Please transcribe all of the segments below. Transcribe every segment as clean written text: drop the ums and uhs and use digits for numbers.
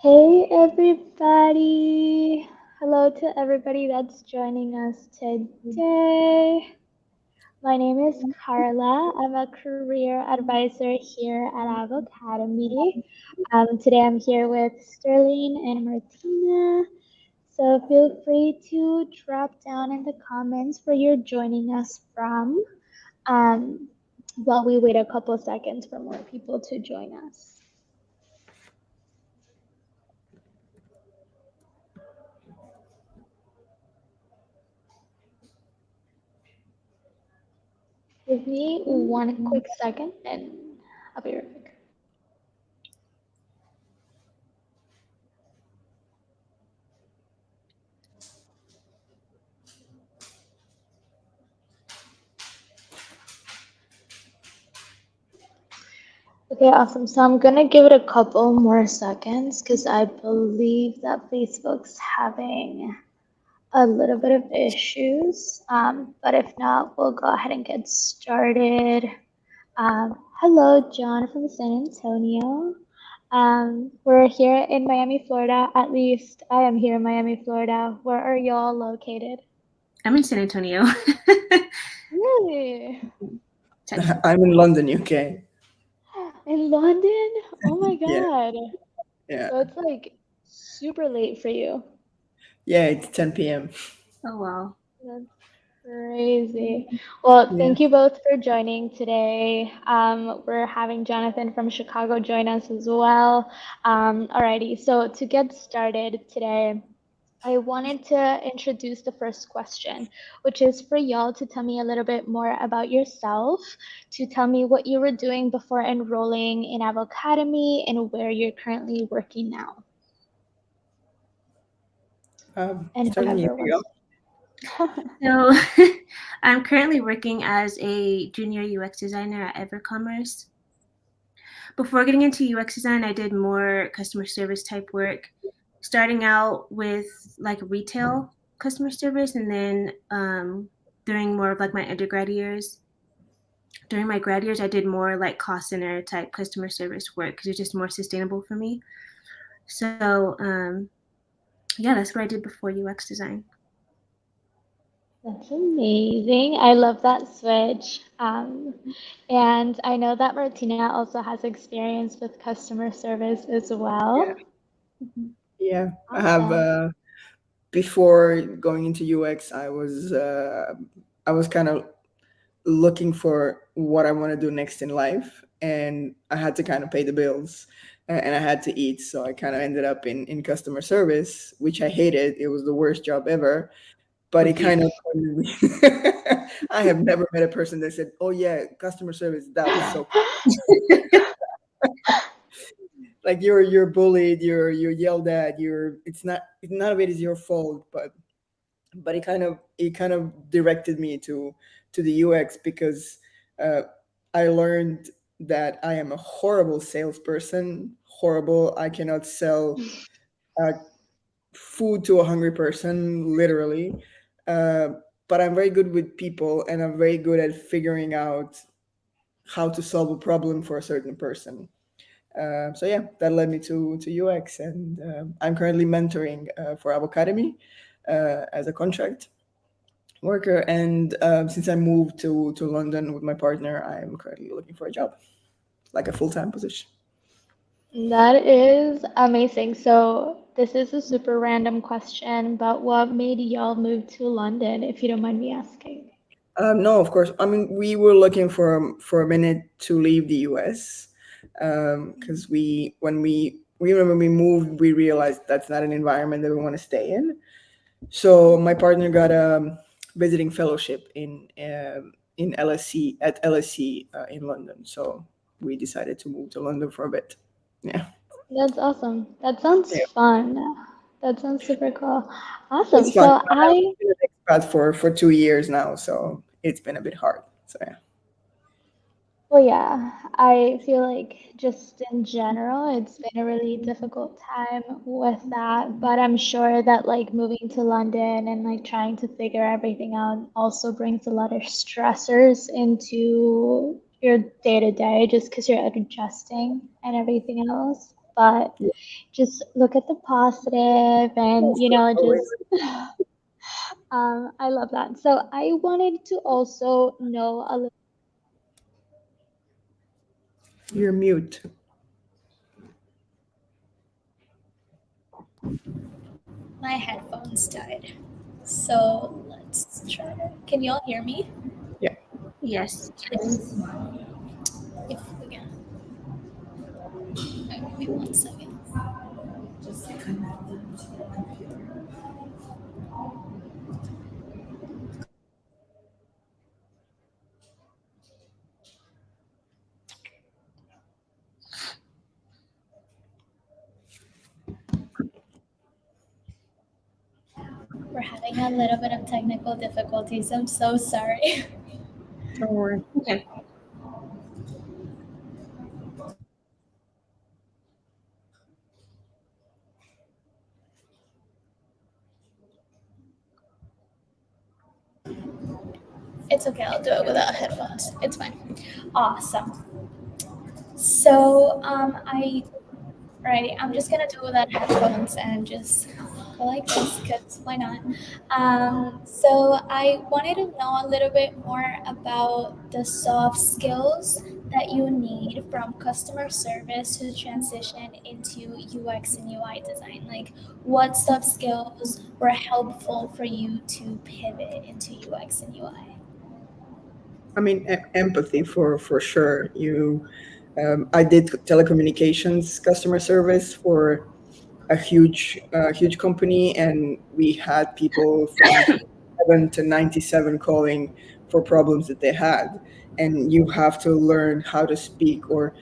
Hey everybody! Hello to everybody that's joining us today. My name is Carla. I'm a career advisor here at Avocademy. Today I'm here with Sterling and Martina. So feel free to drop down in the comments where you're joining us from um, while we wait a couple seconds for more people to join us. Give me one quick second and I'll be right back. Okay, awesome. So I'm gonna give it a couple more seconds because I believe that Facebook's having a little bit of issues. But if not, we'll go ahead and get started. Hello, John from San Antonio. We're here in Miami, Florida. At least I am here in Miami, Florida. Where are y'all located? I'm in San Antonio. Really? Texas. I'm in London, UK. In London? Oh my Yeah, God. yeah, So it's like super late for you. yeah. It's 10 p.m. Oh wow. That's crazy. Well, Yeah. thank you both for joining today. We're having Jonathan from Chicago join us as well. Alrighty, so to get started today, I wanted to introduce the first question, which is for y'all to tell me a little bit more about yourself, to tell me what you were doing before enrolling in Avocademy and where you're currently working now. And Starting you whoever go. wants. So I'm currently working as a junior UX designer at EverCommerce. Before getting into UX design, I did more customer service type work, starting out with like retail customer service, and then during more of like my undergrad years. During my grad years, I did more like cost center type customer service work because it's just more sustainable for me. So yeah, that's what I did before UX design. That's amazing. I love that switch. And I know that Martina also has experience with customer service as Yeah, well. yeah. I have. Awesome. Before going into UX, I was kind of looking for what I want to do next in life, and I had to kind of pay the bills, and I had to eat. So I kind of ended up in customer service, which I hated. It was the worst job ever. But it kind of I have never met a person that said, "Oh yeah, customer service, that was so cool." Like you're bullied, you're yelled at, it's none of it is your fault, but it kind of directed me to the UX because uh, I learned that I am a horrible salesperson. Horrible. I cannot sell uh, food to a hungry person, literally. Uh, but I'm very good with people, and I'm very good at figuring out how to solve a problem for a certain person. So yeah, that led me to UX, and I'm currently mentoring for Avocademy as a contract worker. And since I moved to London with my partner, I'm currently looking for a job, like a full time position. That is amazing. So this is a super random question, but what made y'all move to London, if you don't mind me asking? No, of course. I mean, we were looking for a minute to leave the US because we remember we moved, we realized that's not an environment that we want to stay in. So my partner got a visiting fellowship in LSC at LSC in London. So we decided to move to London for a bit. Yeah, That's awesome. That sounds yeah, fun. That sounds super cool. Awesome. it's fun. So I've I been an expat for 2 years now, so it's been a bit hard. So yeah. Well, yeah, I feel like just in general, it's been a really difficult time with that. But I'm sure that like moving to London and like trying to figure everything out also brings a lot of stressors into your day to day just because you're adjusting and everything else. but Yeah. just look at the positive and, Of course, always. just I love that. So I wanted to also know a little. You're mute. My headphones died. So let's try to. Can you all hear me? Yeah. Yes. If we can. Give me 1 second. We're having a little bit of technical difficulties. I'm so sorry. Don't worry. Okay. It's okay. I'll do it without headphones. It's fine. Awesome. So, alrighty, I'm just gonna do it without headphones and just go like this because why not? So I wanted to know a little bit more about the soft skills that you need from customer service to transition into UX and UI design. Like, what soft skills were helpful for you to pivot into UX and UI? I mean, empathy for sure. I did telecommunications customer service for a huge company, and we had people from 7 to 97 calling for problems that they had, and you have to learn how to speak or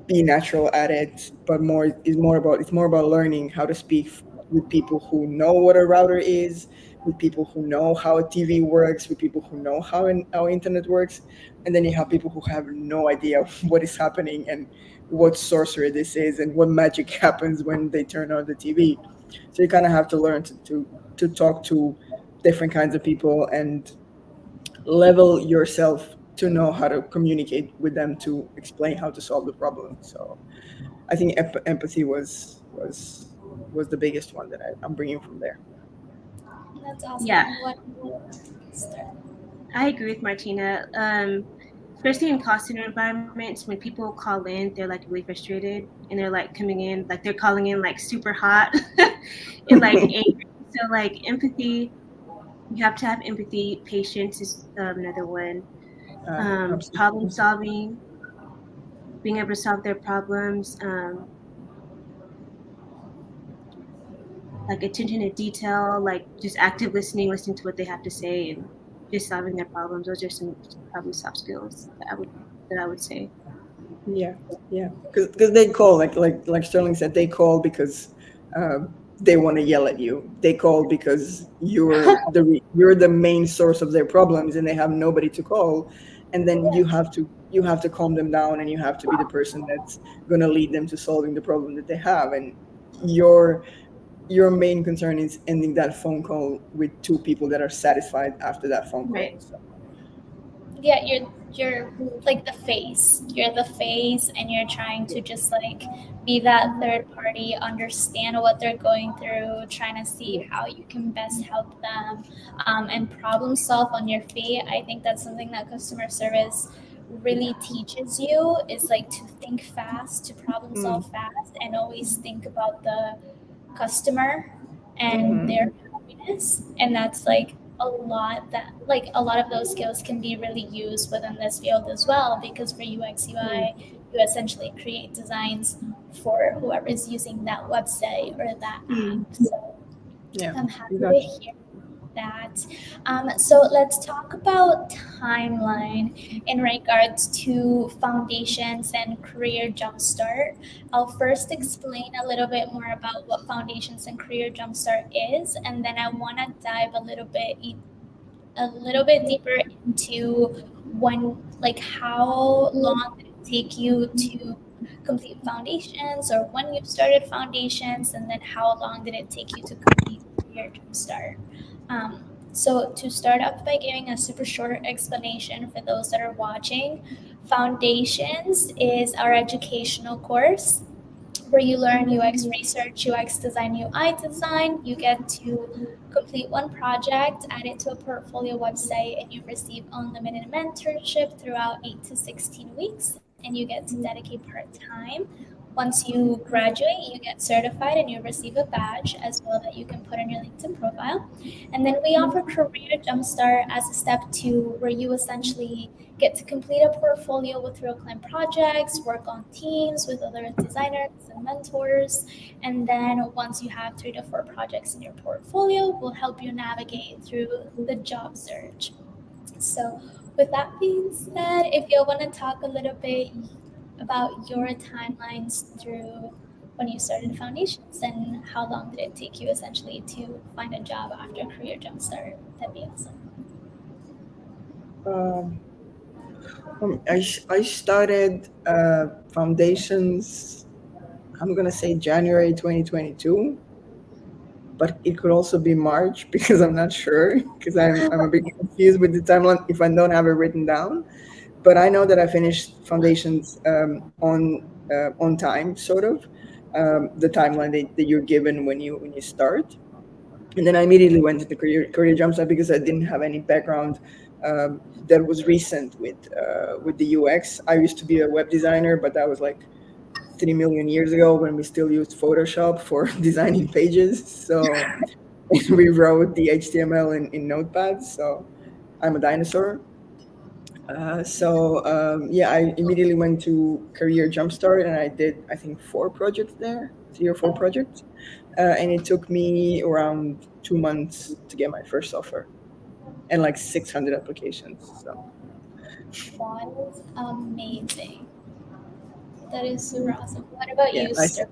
be natural at it, but it's more about learning how to speak with people who know what a router is, with people who know how a TV works, with people who know how internet works, and then you have people who have no idea what is happening and what sorcery this is and what magic happens when they turn on the TV. So you kind of have to learn to talk to different kinds of people and level yourself to know how to communicate with them to explain how to solve the problem. So I think empathy was the biggest one that I'm bringing from there. That's awesome. Yeah, And what start? I agree with Martina. Especially in call center environments, when people call in, they're like really frustrated and they're like coming in, like they're calling in like super hot and like angry. So like empathy, you have to have empathy. Patience is another one. Problem Absolutely. solving, being able to solve their problems, like attention to detail, like just active listening, listening to what they have to say, and just solving their problems. Those are some probably soft skills that I would say. Yeah, yeah, because they call like Sterling said, they call because they want to yell at you. They call because you're the main source of their problems, and they have nobody to call. And then Yeah. you have to calm them down, and you have to be the person that's going to lead them to solving the problem that they have. And your your main concern is ending that phone call with two people that are satisfied after that phone Right. call. So Yeah, you're like the face. You're the face, and you're trying to just like be that third party, understand what they're going through, trying to see yeah. how you can best help them, and problem solve on your feet. I think that's something that customer service really teaches you is like to think fast, to problem Mm, solve fast, and always think about the customer and mm-hmm. their happiness. And that's like a lot of those skills can be really used within this field as well, because for UX Mm, UI you essentially create designs for whoever is using that website or that app. mm, So yeah, I'm happy to exactly. hear that. So let's talk about timeline in regards to foundations and career jumpstart. I'll first explain a little bit more about what foundations and career jumpstart is, and then I want to dive a little bit deeper into when, like, how long did it take you to complete foundations, or when you started foundations, and then how long did it take you to complete career jumpstart. Um, so to start off by giving a super short explanation for those that are watching, foundations is our educational course where you learn UX research, UX design, UI design. You get to complete one project, add it to a portfolio website, and you receive unlimited mentorship throughout 8 to 16 weeks, and you get to dedicate part time. Once you graduate, you get certified and you receive a badge as well that you can put on your LinkedIn profile. And then we offer Career Jumpstart as a step two, where you essentially get to complete a portfolio with real client projects, work on teams with other designers and mentors. And then once you have 3 to 4 projects in your portfolio, we'll help you navigate through the job search. So, with that being said, if you want to talk a little bit about your timelines through when you started Foundations and how long did it take you essentially to find a job after Career Jumpstart, that'd be awesome. Um, I started foundations. I'm gonna say January 2022, but it could also be March because I'm not sure because I'm a bit confused with the timeline if I don't have it written down. But I know that I finished foundations on time, sort of the timeline that you're given when you start. And then I immediately went into career jumpstart because I didn't have any background that was recent with the UX. I used to be a web designer, but that was like 3 million years ago when we still used Photoshop for designing pages. So we wrote the HTML in Notepad. So I'm a dinosaur. Yeah, I immediately went to Career Jumpstart and I did, I think, 4 projects there, 3 or 4 projects. And it took me around 2 months to get my first offer and like 600 applications. So, That is amazing. That is super awesome. What about yeah, you, Ster?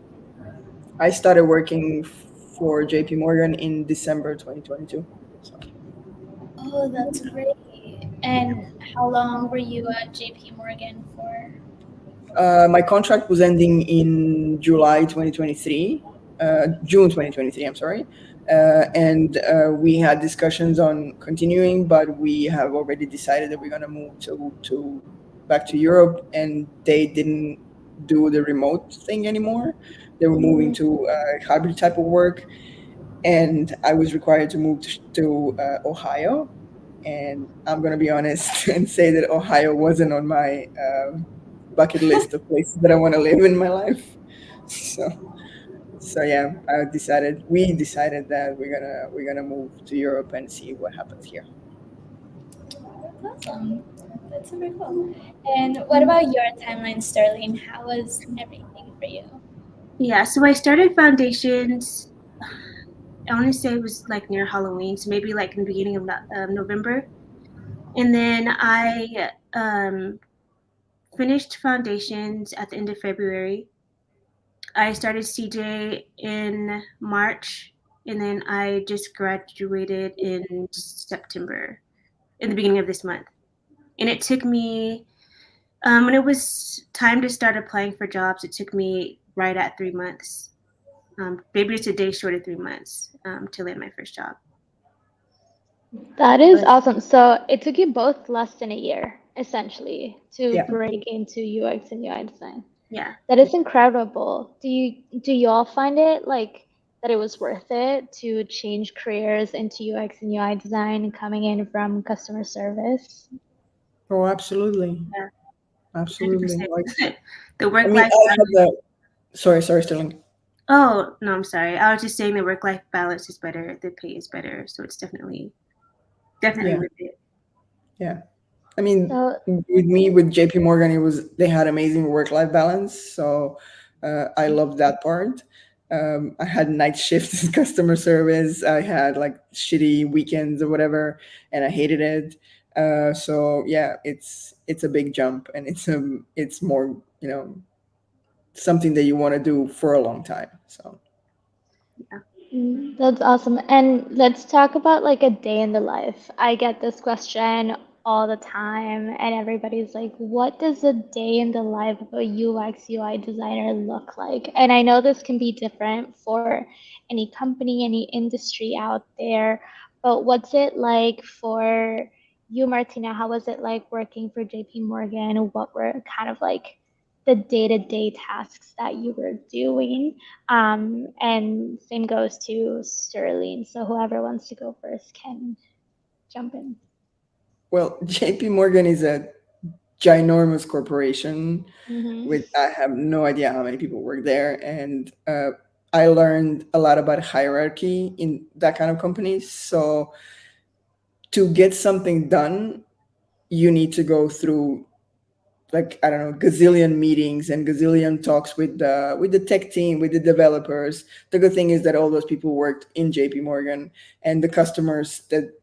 I started working for JP Morgan in December 2022. So, Oh, that's great. And how long were you at JP Morgan for? my contract was ending in July 2023, June 2023, I'm sorry. And we had discussions on continuing, but we have already decided that we're going to move to back to Europe, and they didn't do the remote thing anymore. They were moving to hybrid type of work, and I was required to move to Ohio. And I'm gonna be honest and say that Ohio wasn't on my bucket list of places that I want to live in my life. So, so yeah, we decided that we're gonna move to Europe and see what happens here. That's awesome. That's super cool. And what about your timeline, Sterling? How was everything for you? Yeah, so I started Foundations, I want to say it was like near Halloween, so maybe like in the beginning of November. And then I finished Foundations at the end of February. I started CJ in March, and then I just graduated in September, in the beginning of this month. And it took me, when it was time to start applying for jobs, it took me right at 3 months. Maybe it's a day short of 3 months to land my first job. That is Nice. awesome. So it took you both less than a year, essentially, to Yeah. break into UX and UI design. Yeah. That is incredible. Do you all find it like that it was worth it to change careers into UX and UI design coming in from customer service? Oh, absolutely, Yeah, absolutely. 100%. Like, The I work mean, life I had balance. the. Sorry, Sterling. Oh, no, I'm sorry. I was just saying the work life balance is better, the pay is better, so it's definitely Yeah, worth it. yeah. I mean, So with me with JP Morgan, they had amazing work life balance, so I loved that part. I had night shifts in customer service. I had like shitty weekends or whatever, and I hated it. So yeah, it's a big jump, and it's more something that you want to do for a long time. So Yeah. That's awesome. And let's talk about like a day in the life. I get this question all the time, and everybody's like, what does a day in the life of a UX UI designer look like? And I know this can be different for any company, any industry out there, but what's it like for you, Martina? How was it like working for JP Morgan? What were kind of like the day-to-day tasks that you were doing. And same goes to Sterling. So whoever wants to go first can jump in. Well, JP Morgan is a ginormous corporation Mm-hmm. with I have no idea how many people work there, and I learned a lot about hierarchy in that kind of company. So to get something done, you need to go through, like, I don't know, gazillion meetings and gazillion talks with the tech team, with the developers. The good thing is that all those people worked in JP Morgan, and the customers that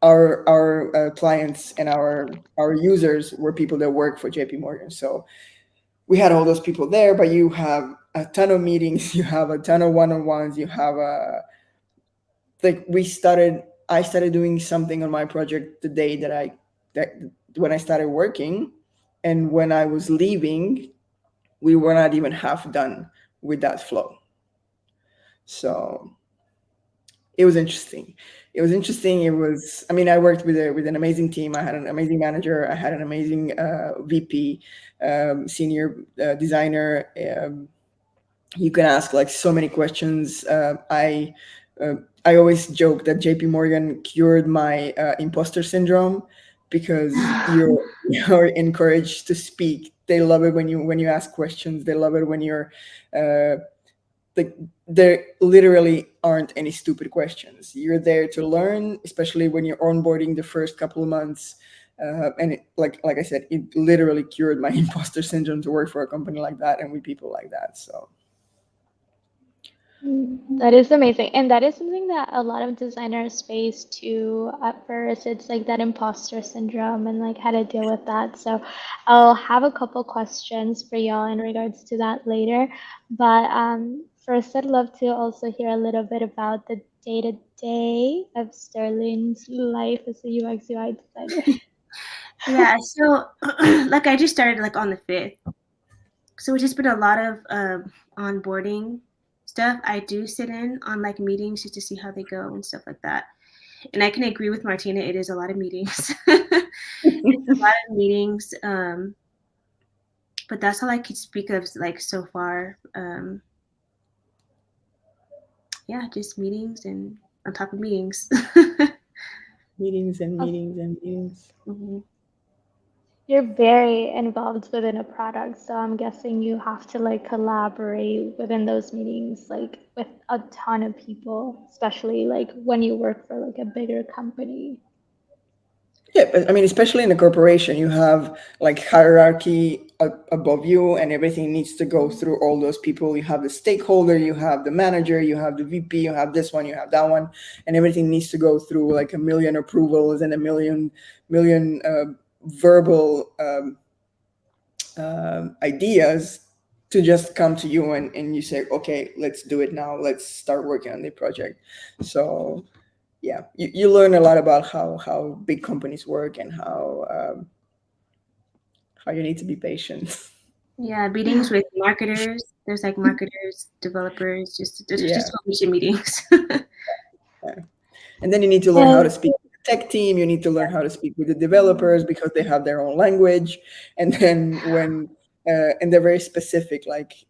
our clients and our users were people that work for JP Morgan. So we had all those people there, but you have a ton of meetings, you have a ton of one-on-ones, you have a, like, I started doing something on my project the day that when I started working, and when I was leaving, we were not even half done with that flow. So it was interesting. It was interesting. It was, I mean, I worked with an amazing team. I had an amazing manager. I had an amazing VP, senior designer. You can ask like so many questions. Uh, I always joke that JP Morgan cured my imposter syndrome, because you're encouraged to speak. They love it when you ask questions. They love it when you're uh, like, there literally aren't any stupid questions. You're there to learn, especially when you're onboarding the first couple of months. And like I said, it literally cured my imposter syndrome to work for a company like that and with people like that. So That is amazing. And that is something that a lot of designers face too at first. It's like that imposter syndrome and like how to deal with that. So I'll have a couple questions for y'all in regards to that later. But first, I'd love to also hear a little bit about the day-to-day of Sterling's life as a UX UI designer. Yeah, so like I just started like on the 5th. So it's just been a lot of onboarding stuff. I do sit in on like meetings just to see how they go and stuff like that. And I can agree with Martina, it is a lot of meetings. It's a lot of meetings. But that's all I could speak of like so far. Yeah, just meetings and on top of meetings. meetings and Awesome. meetings and meetings. Mhm. You're very involved within a product, so I'm guessing you have to like collaborate within those meetings, like with a ton of people, especially like when you work for like a bigger company. Yeah, but I mean, especially in a corporation, you have like hierarchy above you, and everything needs to go through all those people. You have the stakeholder, you have the manager, you have the VP, you have this one, you have that one, and everything needs to go through like a million approvals and a million verbal ideas to just come to you, and you say, okay, let's do it now. Let's start working on the project. So yeah, you learn a lot about how big companies work, and how you need to be patient. Yeah, meetings with marketers. There's like marketers, developers, just Yeah. just a whole bunch of meetings. Yeah. And then you need to learn how to And speak with the tech team. You need to learn how to speak with the developers because they have their own language. And then and they're very specific. Like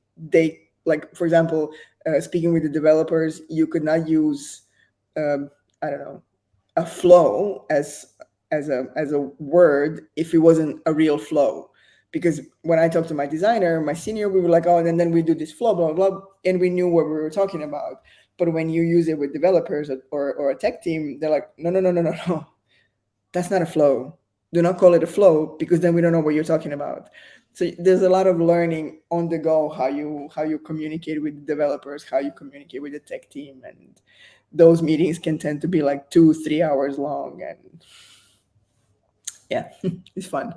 like for example, speaking with the developers, you could not use, I don't know, a flow as a word if it wasn't a real flow. Because when I talked to my designer, my senior, we were like, oh, and then we do this flow, blah blah blah, and we knew what we were talking about. But when you use it with developers, or a tech team, they're like, no, no, no, no, no, no, that's not a flow. Do not call it a flow, because then we don't know what you're talking about. So there's a lot of learning on the go, how you communicate with developers, how you communicate with the tech team, and those meetings can tend to be like 2-3 hours long, and yeah, it's fun.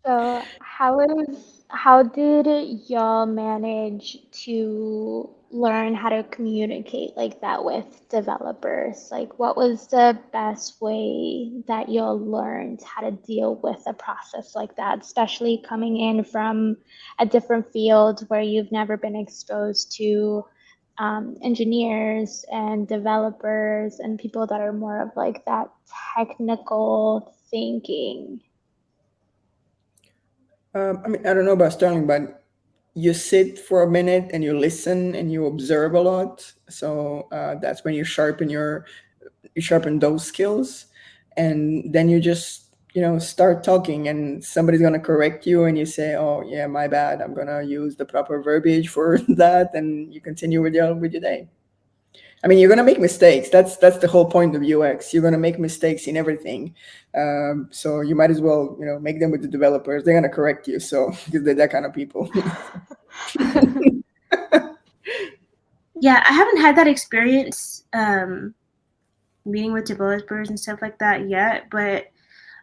so how did y'all manage to learn how to communicate like that with developers? Like what was the best way that y'all learned how to deal with a process like that, especially coming in from a different field where you've never been exposed to engineers and developers and people that are more of like that technical thinking? I mean, I don't know about Sterling, but you sit for a minute and you listen and you observe a lot. So that's when you sharpen those skills, and then you just start talking, and somebody's gonna correct you, and you say, "Oh yeah, my bad. I'm gonna use the proper verbiage for that," and you continue with your day. I mean, you're gonna make mistakes. That's the whole point of UX. You're gonna make mistakes in everything, so you might as well make them with the developers. They're gonna correct you, so because they're that kind of people. Yeah, I haven't had that experience meeting with developers and stuff like that yet, but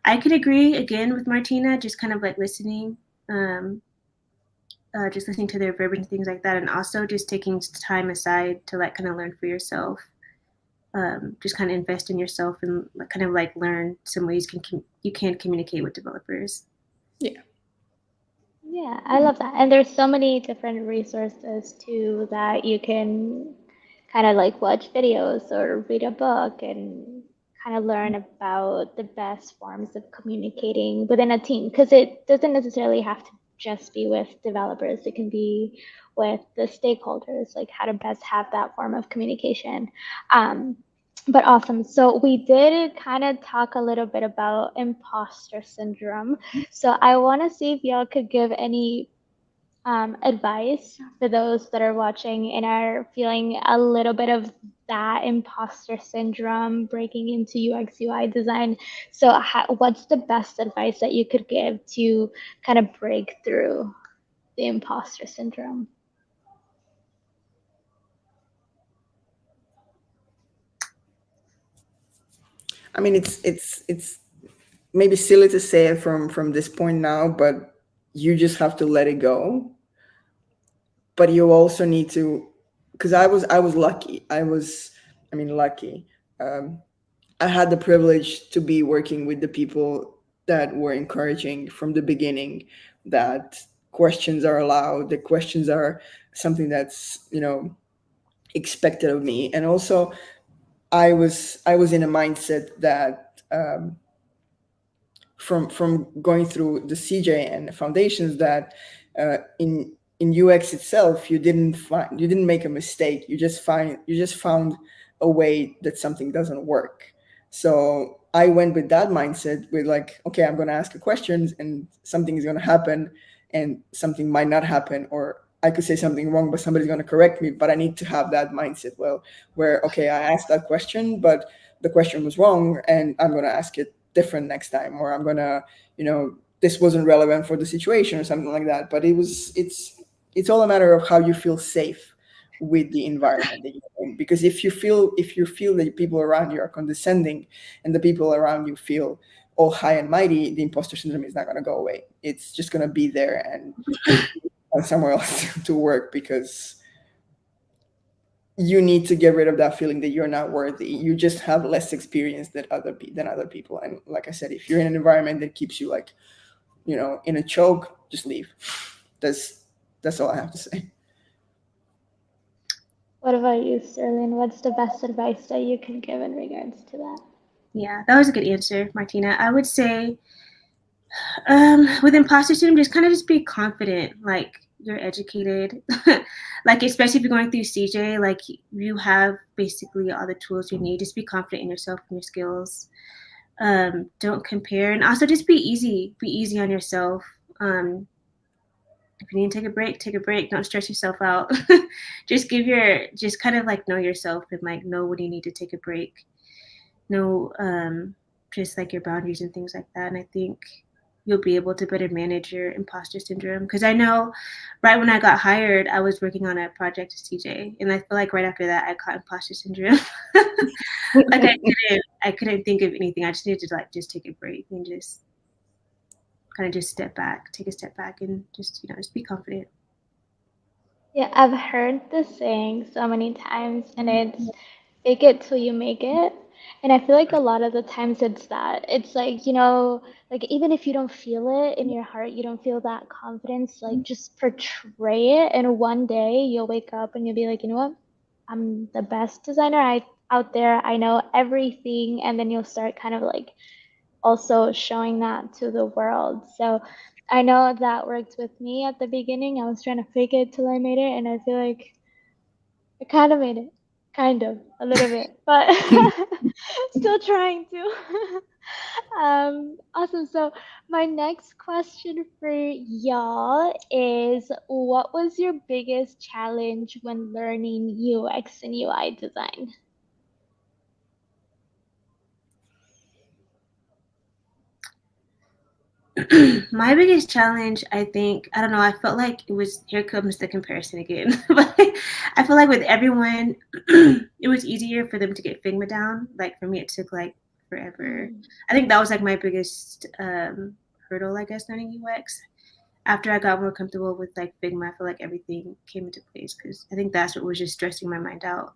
I could agree again with Martina, just kind of like listening, um, just listening to their verbiage and things like that, and also just taking time aside to like kind of learn for yourself. Just kind of invest in yourself and kind of like learn some ways you can communicate with developers. Yeah. Yeah, I love that. And there's so many different resources too that you can kind of like watch videos or read a book and kind of learn about the best forms of communicating within a team because it doesn't necessarily have to just be with developers. It can be with the stakeholders, like how to best have that form of communication. Um, but awesome. So we did kind of talk a little bit about imposter syndrome. So I want to see if y'all could give any advice for those that are watching and are feeling a little bit of that imposter syndrome breaking into UX UI design. So what's the best advice that you could give to kind of break through the imposter syndrome? I mean, it's maybe silly to say it from this point now, but you just have to let it go. But you also need to, because I was lucky. I mean, lucky. Um, I had the privilege to be working with the people that were encouraging from the beginning that questions are allowed. The questions are something that's expected of me, and also I was in a mindset that from going through the CJ and the foundations that in UX itself you didn't make a mistake. You just found a way that something doesn't work. So I went with that mindset with like, okay, I'm going to ask a questions and something is going to happen and something might not happen, or I could say something wrong, but somebody's going to correct me. But I need to have that mindset. Well, where okay, I asked that question, but the question was wrong, and I'm going to ask it different next time, or I'm gonna, this wasn't relevant for the situation or something like that. But it's all a matter of how you feel safe with the environment that you're in. Because if you feel that people around you are condescending and the people around you feel all high and mighty, the imposter syndrome is not going to go away. It's just going to be there, and somewhere else to work, because you need to get rid of that feeling that you're not worthy. You just have less experience than other people. And like I said, if you're in an environment that keeps you like, in a choke, just leave. That's all I have to say. What about you, Sterling? What's the best advice that you can give in regards to that? Yeah, that was a good answer, Martina. I would say with imposter syndrome, just be confident, like you're educated, like especially if you're going through CJ, like you have basically all the tools you need. Just be confident in yourself and your skills. Don't compare, and also just be easy. Be easy on yourself. If you need to take a break, take a break. Don't stress yourself out. Just kind of like know yourself and like know when you need to take a break. Know just like your boundaries and things like that. And I think you'll be able to better manage your imposter syndrome. Because I know right when I got hired, I was working on a project at CJ, and I feel like right after that, I caught imposter syndrome. Like I couldn't think of anything. I just needed to like just take a break and just kind of just take a step back, and just be confident. Yeah, I've heard this saying so many times, and it's fake it till you make it. And I feel like a lot of the times it's that. It's like, like even if you don't feel it in your heart, you don't feel that confidence, like just portray it. And one day you'll wake up and you'll be like, you know what? I'm the best designer out there. I know everything. And then you'll start kind of like also showing that to the world. So I know that worked with me at the beginning. I was trying to fake it till I made it, and I feel like I kind of made it. Kind of, a little bit, but still trying to. Awesome. So, my next question for y'all is what was your biggest challenge when learning UX and UI design? My biggest challenge, I think, I don't know, I felt like it was, here comes the comparison again. But I feel like with everyone, it was easier for them to get Figma down. Like for me, it took like forever. Mm. I think that was like my biggest hurdle, I guess, learning UX. After I got more comfortable with like Figma, I feel like everything came into place because I think that's what was just stressing my mind out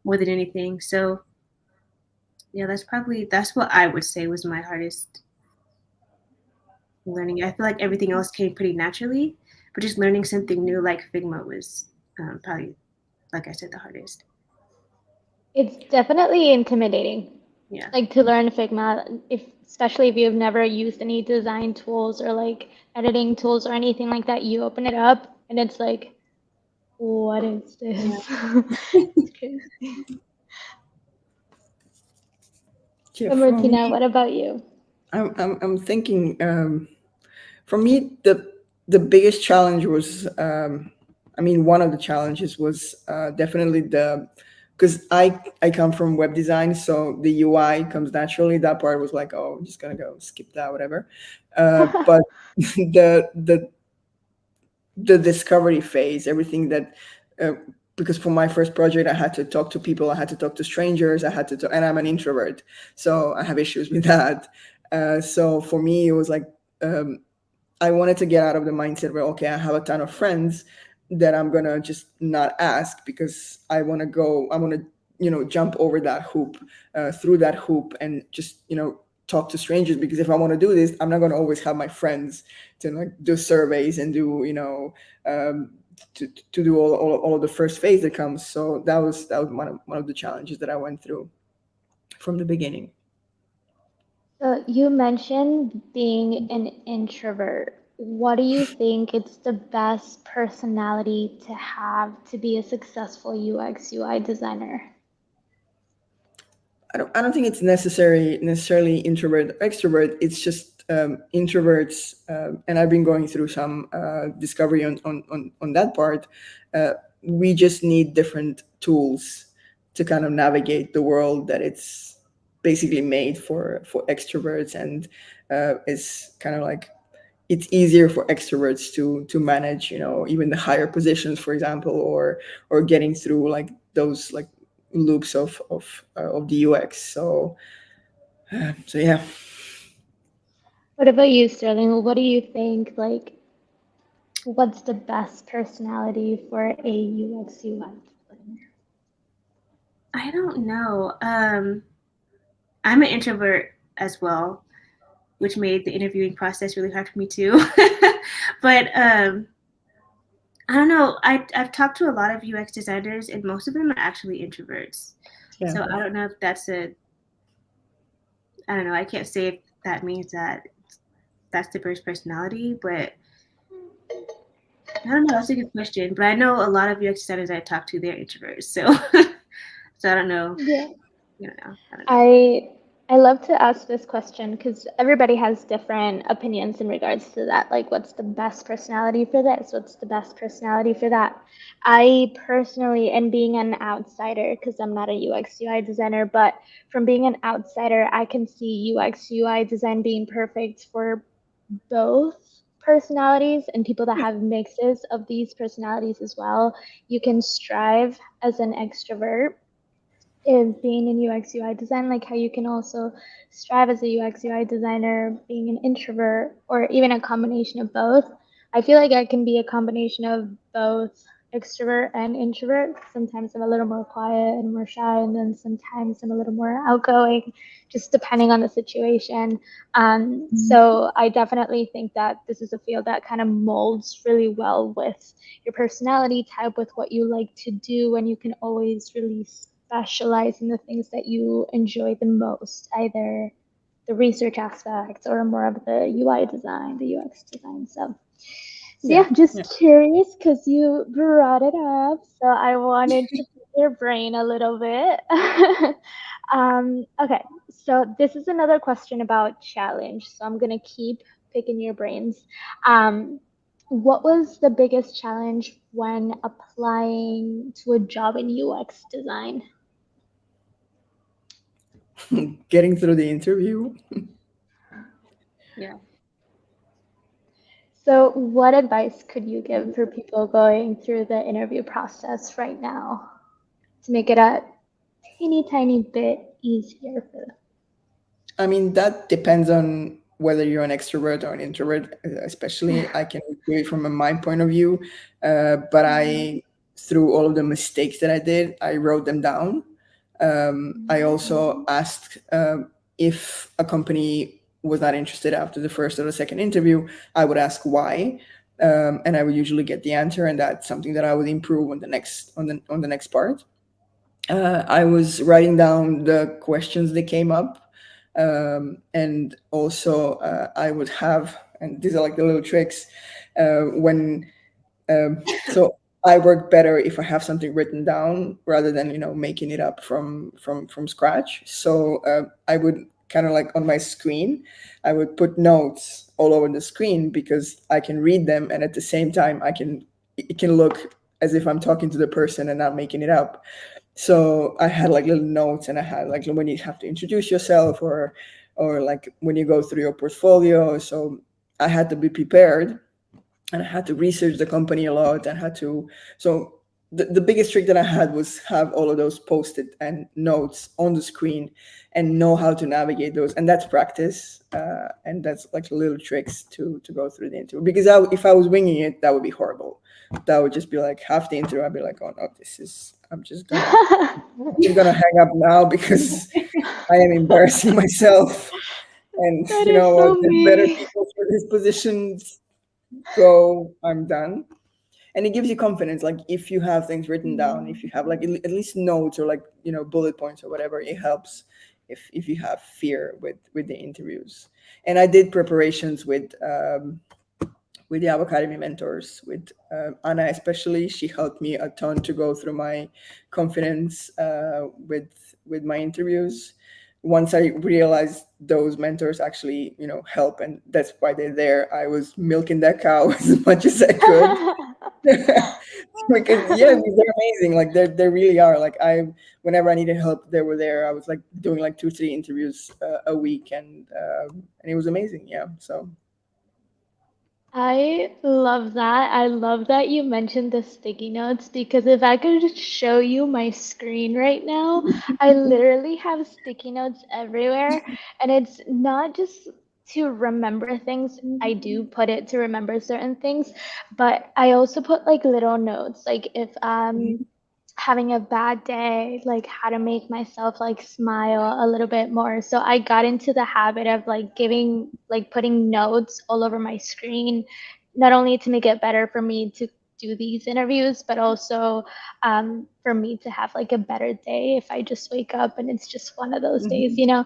more than anything. So yeah, that's what I would say was my hardest learning. I feel like everything else came pretty naturally, but just learning something new like Figma was probably, like I said, the hardest. It's definitely intimidating, Yeah. like to learn Figma, if especially if you've never used any design tools or like editing tools or anything like that. You open it up and it's like, what is Yeah. this? It's crazy. Yeah, So for Martina, me, what about you? I'm thinking. For me, the biggest challenge was, I mean, one of the challenges was definitely the, because I come from web design, so the UI comes naturally. That part was like, oh, I'm just gonna go skip that, whatever. But the the discovery phase, everything that, uh, because for my first project, I had to talk to people, I had to talk to strangers, I had to talk, and I'm an introvert, so I have issues with that. So for me, it was like, um, I wanted to get out of the mindset where, okay, I have a ton of friends that I'm gonna just not ask because I want to, jump over that hoop, through that hoop, and just, talk to strangers. Because if I want to do this, I'm not gonna always have my friends to like do surveys and do, um, to do all of the first phase that comes. So that was one of the challenges that I went through from the beginning. So you mentioned being an introvert. What do you think it's the best personality to have to be a successful UX UI designer? I don't think it's necessarily introvert or extrovert. It's just, introverts, and I've been going through some discovery on that part. Uh, we just need different tools to kind of navigate the world that it's basically made for extroverts, and it's kind of like it's easier for extroverts to manage, even the higher positions, for example, or getting through like those like loops of the UX. So yeah. What about you, Sterling? What do you think, like, what's the best personality for a UX UI designer? I don't know. I'm an introvert as well, which made the interviewing process really hard for me too. But I don't know. I've talked to a lot of UX designers, and most of them are actually introverts. Yeah. So I don't know if that's a. I don't know. I can't say if that means that that's the first personality, but I don't know. That's a good question. But I know a lot of UX designers I talk to, they're introverts. So so I don't know. Yeah. You know. I don't know. I I love to ask this question because everybody has different opinions in regards to that. Like, what's the best personality for this? What's the best personality for that? I personally, and being an outsider, because I'm not a UX UI designer, but from being an outsider, I can see UX UI design being perfect for both personalities and people that Yeah. have mixes of these personalities as well. You can strive as an extrovert is being in UX UI design, like how you can also strive as a UX UI designer, being an introvert, or even a combination of both. I feel like I can be a combination of both extrovert and introvert. Sometimes I'm a little more quiet and more shy, and then sometimes I'm a little more outgoing, just depending on the situation. So I definitely think that this is a field that kind of molds really well with your personality type, with what you like to do, and you can always really specialize in the things that you enjoy the most, either the research aspects or more of the UI design, the UX design. So Yeah. yeah, just curious because you brought it up, so I wanted to pick your brain a little bit. Okay, so this is another question about challenge, so I'm gonna keep picking your brains. Um, what was the biggest challenge when applying to a job in UX design? Getting through the interview. Yeah. So, what advice could you give for people going through the interview process right now to make it a teeny tiny bit easier for them? I mean, that depends on whether you're an extrovert or an introvert. Especially, I can do it from a mind point of view, but through all of the mistakes that I did, I wrote them down. I also asked if a company was not interested after the first or the second interview. I would ask why, and I would usually get the answer, and that's something that I would improve on the next part. I was writing down the questions that came up, and also I would have, and these are like the little tricks, when so I work better if I have something written down rather than making it up from scratch. So I would kind of like on my screen, I would put notes all over the screen because I can read them, and at the same time it can look as if I'm talking to the person and not making it up. So I had like little notes, and I had like when you have to introduce yourself, or like when you go through your portfolio. So I had to be prepared, and I had to research the company a lot. And had to so the biggest trick that I had was have all of those posted and notes on the screen and know how to navigate those. And that's practice, and that's like little tricks to go through the interview. Because if I was winging it, that would be horrible. That would just be like half the interview. I'd be like, oh no, I'm just gonna hang up now because I am embarrassing myself. And That is so the better me. people for these positions go, I'm done. And it gives you confidence. Like if you have things written down, if you have like at least notes or like bullet points or whatever, it helps. If you have fear with the interviews. And I did preparations with the Avocademy mentors, with Anna especially. She helped me a ton to go through my confidence with my interviews. Once I realized those mentors actually, help, and that's why they're there, I was milking that cow as much as I could. Because yeah, they're amazing. Like they really are. Like whenever I needed help, they were there. I was like doing like 2-3 interviews a week, and it was amazing. Yeah. So I love that. I love that you mentioned the sticky notes because if I could just show you my screen right now, I literally have sticky notes everywhere. And it's not just to remember things. I do put it to remember certain things, but I also put like little notes, like if having a bad day, like how to make myself like smile a little bit more. So I got into the habit of like putting notes all over my screen, not only to make it better for me to do these interviews, but also for me to have like a better day if I just wake up and it's just one of those days, mhm. you know.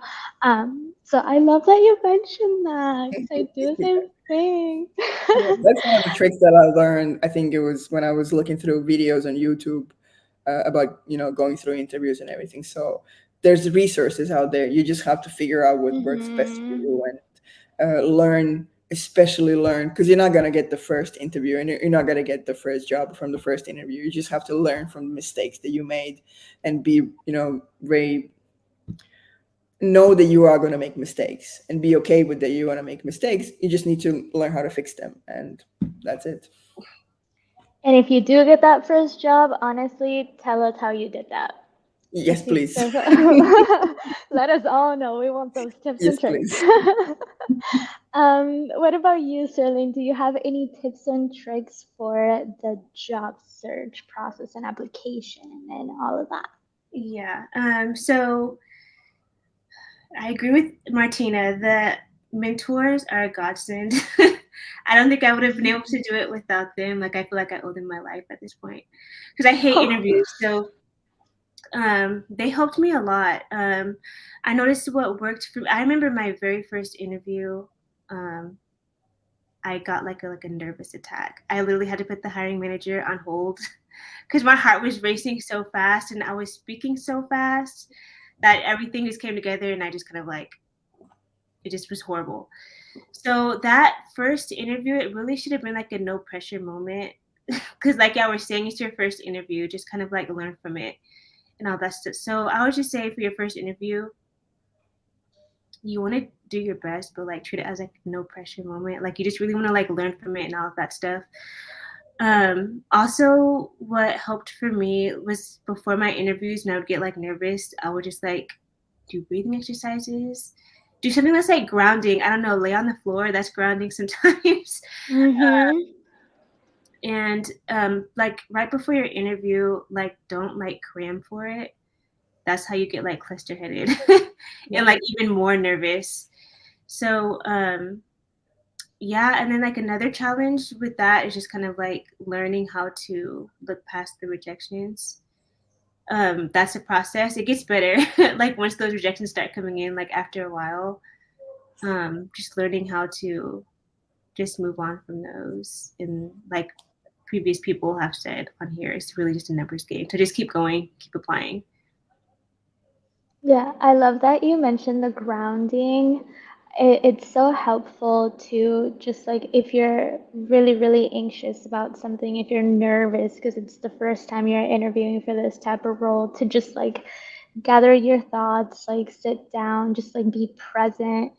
So I love that you mentioned that because I do the same thing. Yeah, that's one of the tricks that I learned. I think it was when I was looking through videos on YouTube about going through interviews and everything. So there's resources out there. You just have to figure out what works best for Mhm. you, and learn, especially learn, because you're not gonna get the first interview, and you're not gonna get the first job from the first interview. You just have to learn from the mistakes that you made, and be very know that you are going to make mistakes, and be okay with that you're going to make mistakes. You just need to learn how to fix them, and that's it. And if you do get that first job, honestly, tell us how you did that. Yes, please. Let us all know. We want those tips and Yes, tricks. please. What about you, Sterling? Do you have any tips and tricks for the job search process and application and all of that? Yeah. So I agree with Martina. The mentors are a godsend. I don't think I would have been able to do it without them. Like I feel like I owe them my life at this point because I hate interviews. So They helped me a lot. I noticed what worked for me. I remember my very first interview. Um, I got like a nervous attack. I literally had to put the hiring manager on hold because my heart was racing so fast and I was speaking so fast that everything just came together and I just kind of like it just was horrible. So that first interview, it really should have been like a no pressure moment because like I was saying, it's your first interview, just kind of like learn from it and all that stuff. So I would just say for your first interview, you want to do your best, but like treat it as like no pressure moment. Like you just really want to like learn from it and all of that stuff. Also, what helped for me was before my interviews, when I would get like nervous, I would just like do breathing exercises, do something that's like grounding. I don't know, lay on the floor. That's grounding sometimes. Mm-hmm. And like right before your interview, like don't like cram for it. That's how you get like cluster headed and like even more nervous. So yeah, and then like another challenge with that is just kind of like learning how to look past the rejections. That's a process. It gets better like once those rejections start coming in, like after a while. Just learning how to just move on from those. And like previous people have said on here, it's really just a numbers game. So just keep going, keep applying. Yeah, I love that you mentioned the grounding. It's so helpful to just like if you're really, really anxious about something, if you're nervous because it's the first time you're interviewing for this type of role, to just like gather your thoughts, like sit down, just like be present.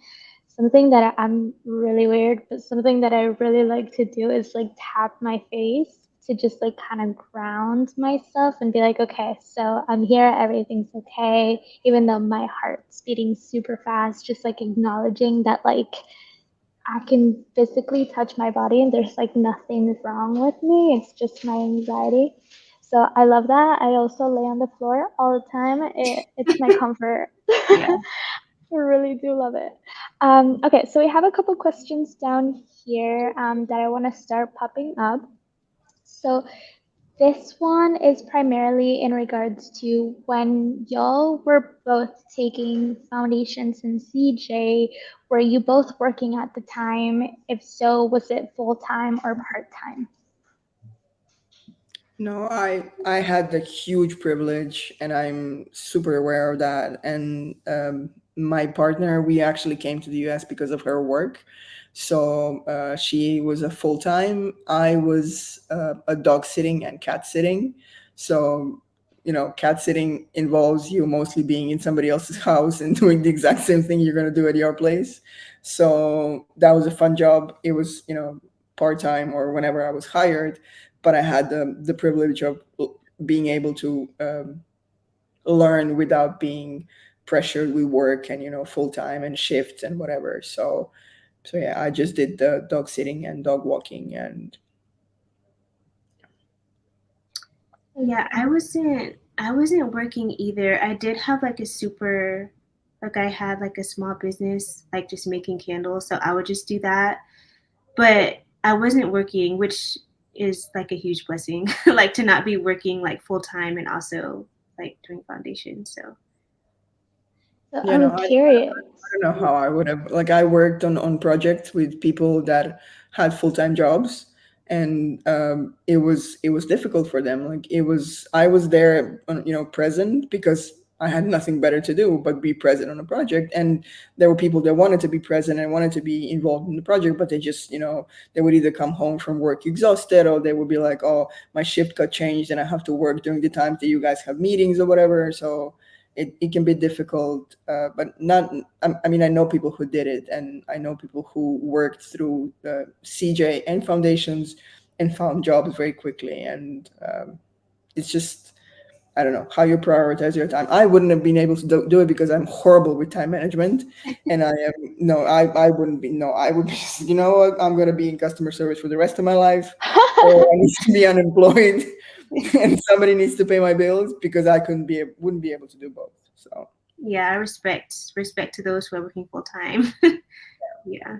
Something that I'm really weird, but something that I really like to do is like tap my face to just like kind of ground myself and be like, okay, so I'm here, everything's okay, even though my heart's beating super fast, just like acknowledging that like I can physically touch my body and there's like nothing wrong with me. It's just my anxiety. So I love that. I also lay on the floor all the time. It's my comfort. Yeah. I really do love it. Okay, so we have a couple questions down here that I want to start popping up. So this one is primarily in regards to when y'all were both taking foundations in CJ, were you both working at the time? If so, was it full time or part time? No, I had the huge privilege, and I'm super aware of that. And my partner, we actually came to the U.S. because of her work. So she was a full time. I was a dog sitting and cat sitting. So cat sitting involves you mostly being in somebody else's house and doing the exact same thing you're going to do at your place. So that was a fun job. It was part time or whenever I was hired, but I had the privilege of being able to learn without being pressured with work and full time and shifts and whatever. So yeah, I just did the dog sitting and dog walking and Yeah, I wasn't working either. I did have like a super like I had like a small business like just making candles, so I would just do that. But I wasn't working, which is like a huge blessing like to not be working like full time and also like doing foundation. So So you know I'm I, curious. I don't know how I would have, like, I worked on projects with people that had full-time jobs, and it was difficult for them. Like, I was there, present, because I had nothing better to do but be present on a project. And there were people that wanted to be present and wanted to be involved in the project, but they just, they would either come home from work exhausted, or they would be like, oh, my shift got changed and I have to work during the times that you guys have meetings or whatever. So it can be difficult, but not. I mean, I know people who did it, and I know people who worked through CJ and foundations and found jobs very quickly. And it's just, I don't know how you prioritize your time. I wouldn't have been able to do it because I'm horrible with time management, and I am no, I wouldn't be. No, I would be. You know what? I'm gonna be in customer service for the rest of my life, or I need to be unemployed, and somebody needs to pay my bills, because I wouldn't be able to do both. So yeah, I respect to those who are working full time. Yeah.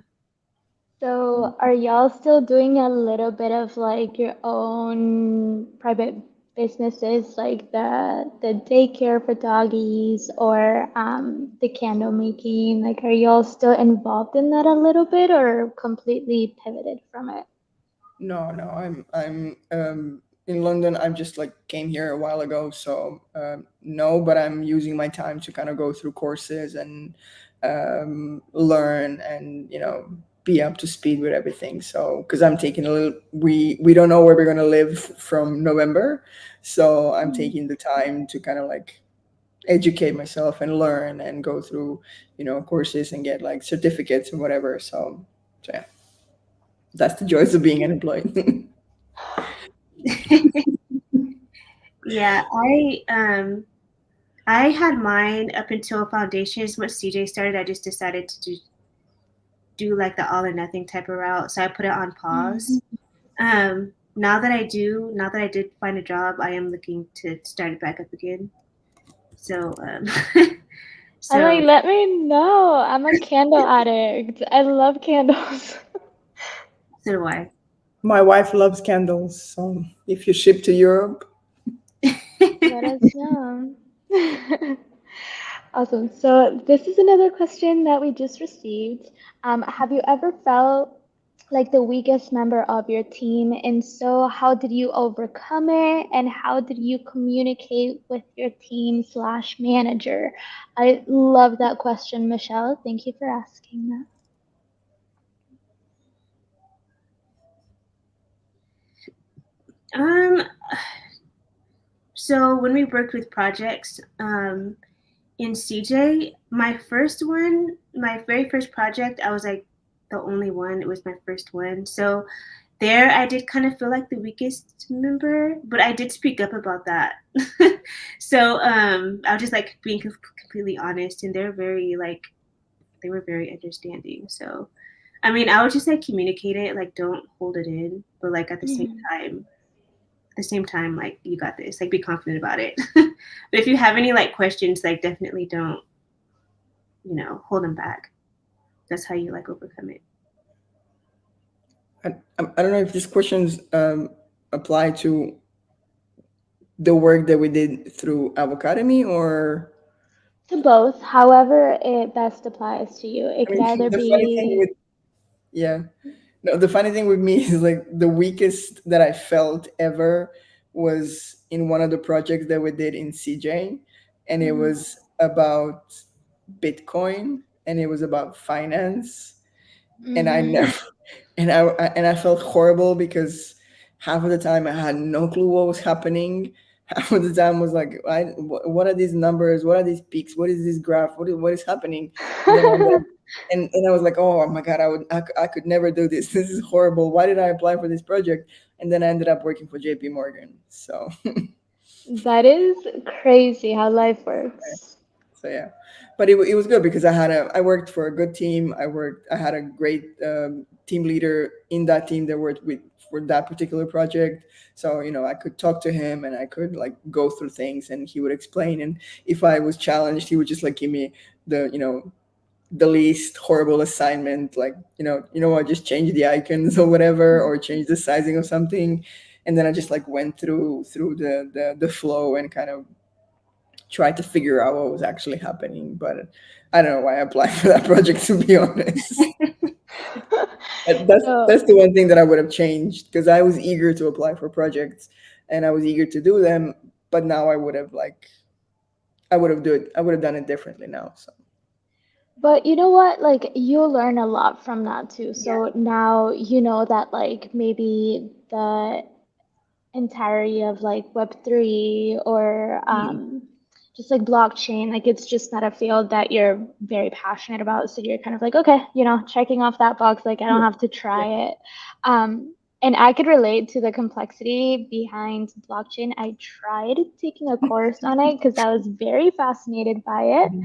So are y'all still doing a little bit of like your own private businesses like the daycare for doggies or the candle making? Like, are y'all still involved in that a little bit or completely pivoted from it? No, no, I'm in London. I'm just like came here a while ago, so no. But I'm using my time to kind of go through courses and learn and be up to speed with everything. So because I'm taking a little, we don't know where we're gonna live from November, so I'm Mm. taking the time to kind of like educate myself and learn and go through courses and get like certificates and whatever. So yeah, that's the joys of being unemployed. Yeah, I had mine up until foundations. Once CJ started, I just decided to do like the all or nothing type of route. So I put it on pause. Now that I did find a job, I am looking to start it back up again. So I'm so like, let me know. I'm a candle addict. I love candles. so do I. My wife loves candles, so if you ship to Europe, Let us know. Awesome. So this is another question that we just received. Have you ever felt like the weakest member of your team? And so how did you overcome it? And how did you communicate with your team slash manager? I love that question, Michelle. Thank you for asking that. um so when we worked with projects, in CJ, my very first project, I was like the only one. It was my first one. So there I did kind of feel like the weakest member, but I did speak up about that. So I was just like being completely honest, and they were very understanding. So I mean, I would just like communicate it, like don't hold it in, but like Mhm. at the same time, like you got this, like be confident about it. But if you have any like questions, like definitely don't, hold them back. That's how you like overcome it. I don't know if these questions apply to the work that we did through Avocademy, or To both, however it best applies to you. It I could mean, either the funny thing be with yeah, no, the funny thing with me is like the weakest that I felt ever was in one of the projects that we did in CJ, and it mm, was about Bitcoin and it was about finance, and I never mm, and I felt horrible because half of the time I had no clue what was happening. Half of the time was like, what are these numbers? What are these peaks? What is this graph? What is happening? And then I ended up, and I was like, oh my god, I could never do this. This is horrible. Why did I apply for this project? And then I ended up working for JP Morgan. that is crazy how life works. So yeah, but it was good because I worked for a good team. I had a great team leader in that team that worked with for that particular project. So I could talk to him and I could like go through things and he would explain. And if I was challenged, he would just like give me the least horrible assignment, like what, just change the icons or whatever, or change the sizing of something. And then I just like went through the flow and kind of try to figure out what was actually happening. But I don't know why I applied for that project, to be honest. So, That's the one thing that I would have changed, because I was eager to apply for projects and I was eager to do them. But now I would have done it differently now. So but you know what? Like, you'll learn a lot from that too. Yeah. So now you know that, like, maybe the entirety of like Web3 or just like blockchain, like it's just not a field that you're very passionate about. So you're kind of like, okay, checking off that box, like I don't yeah, have to yeah. try it. And I could relate to the complexity behind blockchain. I tried taking a course on it because I was very fascinated by it. Mhm.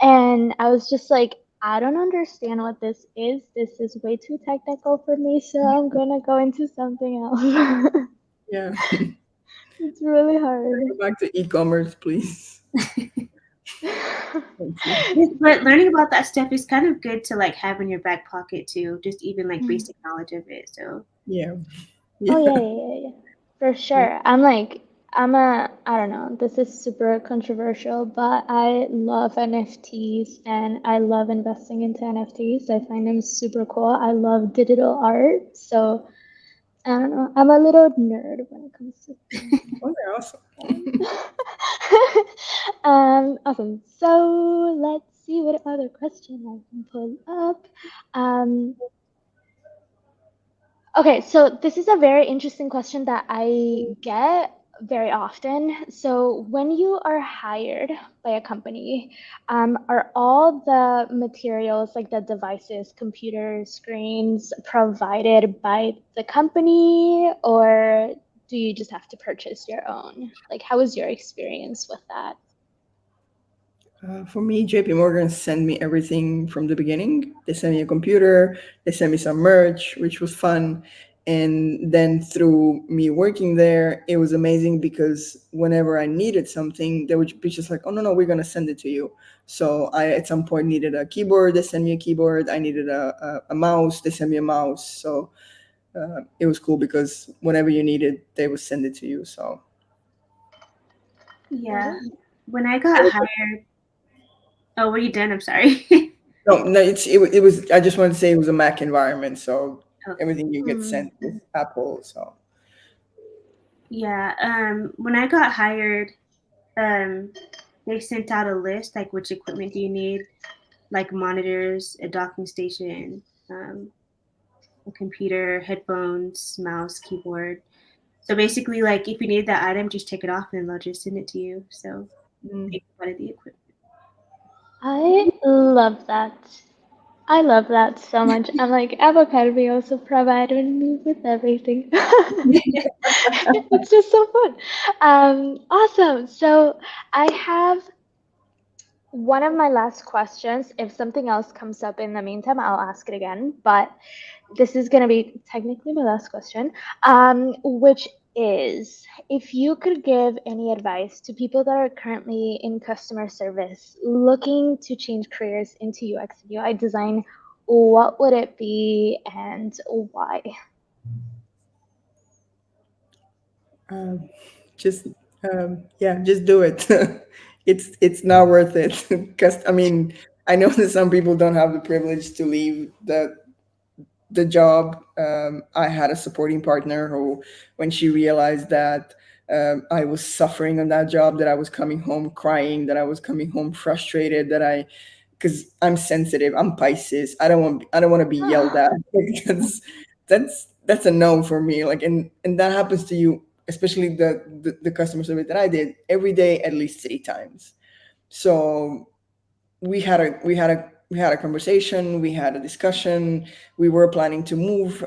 And I was just like, I don't understand what this is. This is way too technical for me, so I'm gonna go into something else. Yeah. It's really hard. Go back to e-commerce, please. Thank you. But learning about that stuff is kind of good to like have in your back pocket too, just even like basic knowledge of it. So Yeah. Oh Yeah. yeah, yeah, yeah, yeah. For Yeah. sure. I'm like, I don't know, this is super controversial, but I love NFTs and I love investing into NFTs. I find them super cool. I love digital art. So I don't know, I'm a little nerd when it comes to things Okay, awesome. like that. Awesome. So let's see what other question I can pull up. Um, Okay, so this is a very interesting question that I get very often. So, when you are hired by a company, are all the materials like the devices, computers, screens provided by the company, or do you just have to purchase your own? Like, how was your experience with that? For me, JP Morgan sent me everything from the beginning. They sent me a computer, they sent me some merch, which was fun. And then through me working there, it was amazing because whenever I needed something, they would be just like, oh, no, no, we're going to send it to you. So I, at some point, needed a keyboard, they sent me a keyboard. I needed a mouse, they sent me a mouse. So it was cool because whenever you needed, they would send it to you. So Yeah. Oh, When I got hired, oh, were you done? I'm sorry. no, no, it was. I just wanted to say it was a Mac environment, so Okay. everything you get mm, sent with Apple. So Yeah. When I got hired, um, they sent out a list like which equipment do you need, like monitors, a docking station, a computer, headphones, mouse, keyboard. So basically, like if you need that item, just take it off and they'll just send it to you. So mm, they provided the equipment. I love that. I love that so much. I'm like, Avocademy also provided me with everything. It's just so fun. Awesome. So I have one of my last questions. If something else comes up in the meantime, I'll ask it again. But this is going to be technically my last question, which is if you could give any advice to people that are currently in customer service looking to change careers into UX and UI design, what would it be and why? um, just yeah, just do it. It's not worth it because I mean I know that some people don't have the privilege to leave the job. I had a supporting partner who, when she realized that I was suffering on that job, that I was coming home crying, that I was coming home frustrated, that I, because I'm sensitive, I'm Pisces. I don't want to be yelled at because that's a no for me. Like, and that happens to you, especially the customer service that I did every day at least 3 times. So we had a conversation, we had a discussion, we were planning to move.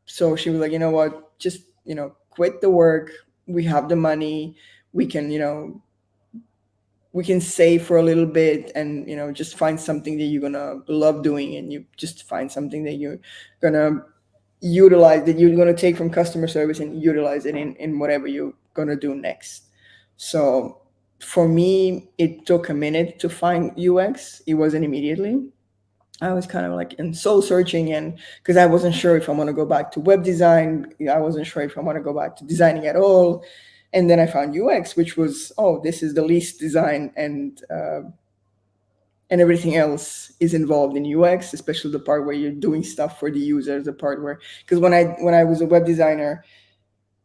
So she was like, you know what, just quit the work. We have the money. We can we can save for a little bit, and just find something that you're gonna love doing, and you just find something that you're gonna utilize, that you're gonna take from customer service and utilize it in whatever you're gonna do next. So for me, it took a minute to find UX. It wasn't immediately. I was kind of like in soul searching, and because I wasn't sure if I want to go back to web design, I wasn't sure if I want to go back to designing at all. And then I found UX, which was, oh, this is the least design, and everything else is involved in UX, especially the part where you're doing stuff for the users, the part where, because when I was a web designer,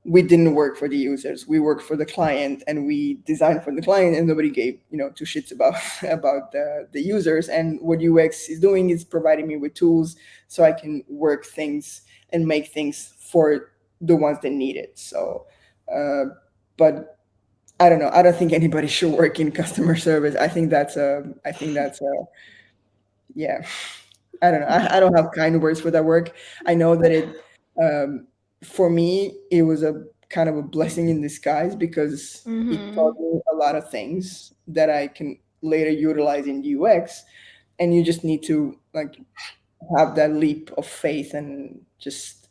we didn't work for the users. We worked for the client, and we designed for the client, and nobody gave two shits about about the users. And what UX is doing is providing me with tools so I can work things and make things for the ones that need it. So but I don't know, I don't think anybody should work in customer service. I think that's a yeah, I don't know. I don't have kind words for that work. I know that um, for me, it was a kind of a blessing in disguise because it taught Mm-hmm. me a lot of things that I can later utilize in UX. And you just need to like have that leap of faith, and just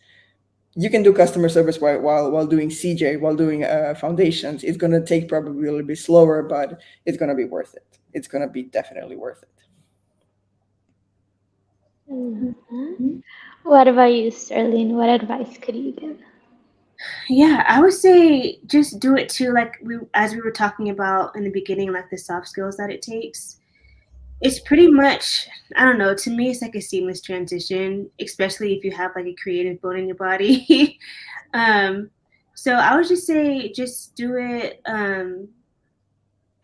you can do customer service while doing CJ, while doing foundations. It's gonna take probably a little bit slower, but it's gonna be worth it. It's gonna be definitely worth it. I love that. What about you, Sterling? What advice could you give? Yeah, I would say just do it too. Like as we were talking about in the beginning, like the soft skills that it takes. It's pretty much, I don't know, to me, it's like a seamless transition, especially if you have like a creative bone in your body. um, so I would just say, just do it. All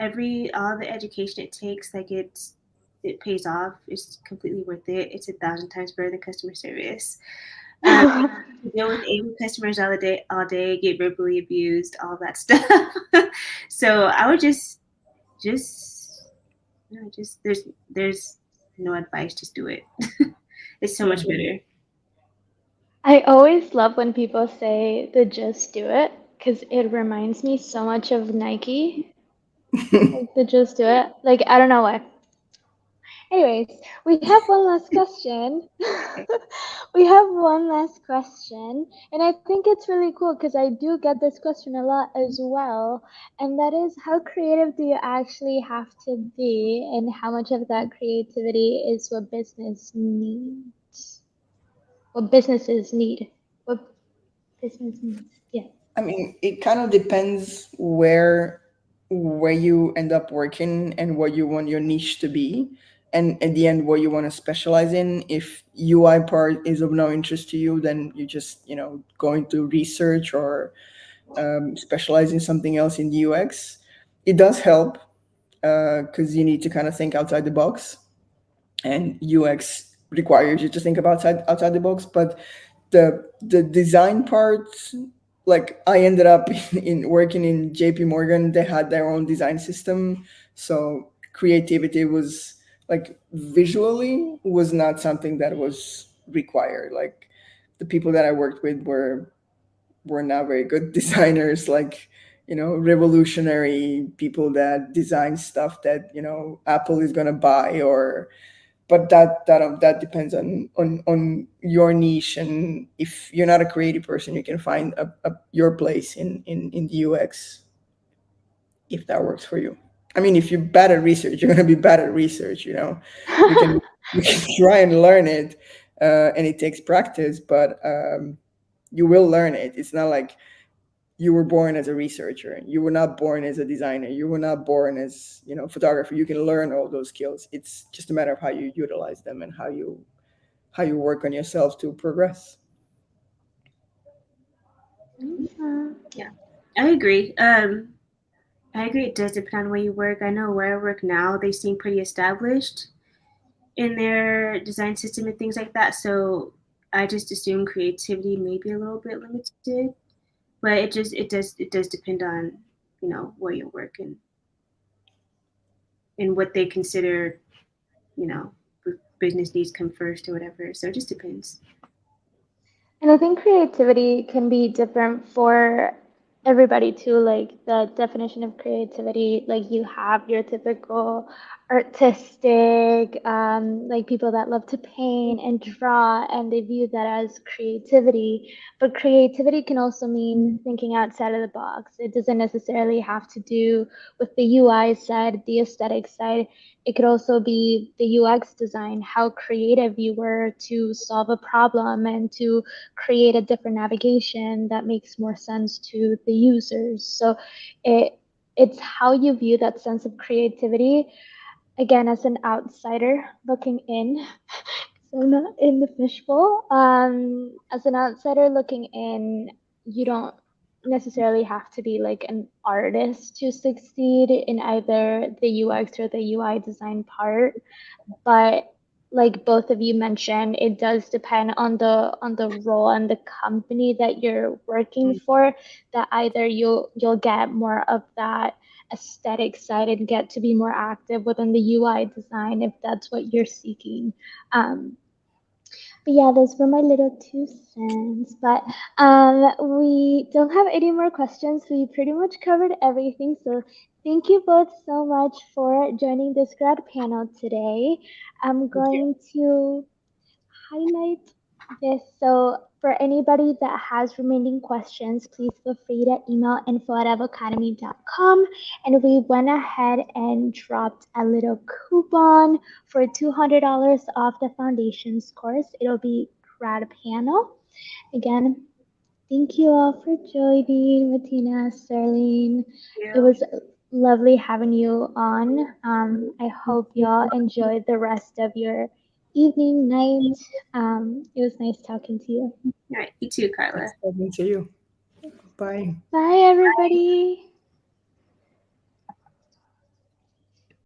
the education it takes, like it pays off. It's completely worth it. It's 1,000 times better than customer service. Um, you deal with angry customers all day, get verbally abused, all that stuff. So I would just no, just there's no advice. Just do it. It's so much better. I always love when people say the just do it because it reminds me so much of Nike. Like the just do it. Like I don't know why. Anyways, we have one last question. We have one last question, and I think it's really cool because I do get this question a lot as well. And that is, how creative do you actually have to be, and how much of that creativity is what business needs? What businesses need? What business needs? Yeah. I mean, it kind of depends where you end up working and what you want your niche to be, and at the end what you want to specialize in. If UI part is of no interest to you, then you just go into research or specialize in something else in UX. It does help because you need to kind of think outside the box, and UX requires you to think about outside the box. But the design part, like I ended up in working in JP Morgan. They had their own design system, so creativity was like visually was not something that was required. Like the people that I worked with were not very good designers, like revolutionary people that design stuff that Apple is going to buy. Or but that depends on your niche, and if you're not a creative person, you can find your place in the UX if that works for you. I mean, if you're bad at research, you're going to be bad at research. You can you can try and learn it, and it takes practice, but you will learn it. It's not like you were born as a researcher, you were not born as a designer, you were not born as photographer. You can learn all those skills. It's just a matter of how you utilize them and how you work on yourself to progress. Awesome. Yeah, I agree. I agree. It does depend on where you work. I know where I work now, they seem pretty established in their design system and things like that. So I just assume creativity may be a little bit limited, but it does depend on where you work and what they consider you know business needs come first or whatever. So it just depends. And I think creativity can be different for everybody too. Like the definition of creativity, like you have your typical artistic, like people that love to paint and draw, and they view that as creativity. But creativity can also mean thinking outside of the box. It doesn't necessarily have to do with the UI side, the aesthetic side. It could also be the UX design, how creative you were to solve a problem and to create a different navigation that makes more sense to the users. So it it's how you view that sense of creativity. Again, as an outsider looking in, so I'm not in the fishbowl. As an outsider looking in, you don't necessarily have to be like an artist to succeed in either the UX or the UI design part, but like both of you mentioned, it does depend on the role and the company that you're working for, that either you'll get more of that aesthetic side and get to be more active within the UI design if that's what you're seeking. Um, but yeah, those were my little 2 cents. But we don't have any more questions. We pretty much covered everything. So thank you both so much for joining this grad panel today. I'm Thank you. going to highlight this. So for anybody that has remaining questions, please feel free to email info@avocademy.com. And we went ahead and dropped a little coupon for $200 off the foundations course. It'll be grad panel. Again, Thank you all for joining, Matina, Sterling. It You. was lovely having you on. I hope y'all enjoyed the rest of your evening, night. It was nice talking to you. All right, you too, Carla. Nice talking to you. Bye. Bye, everybody.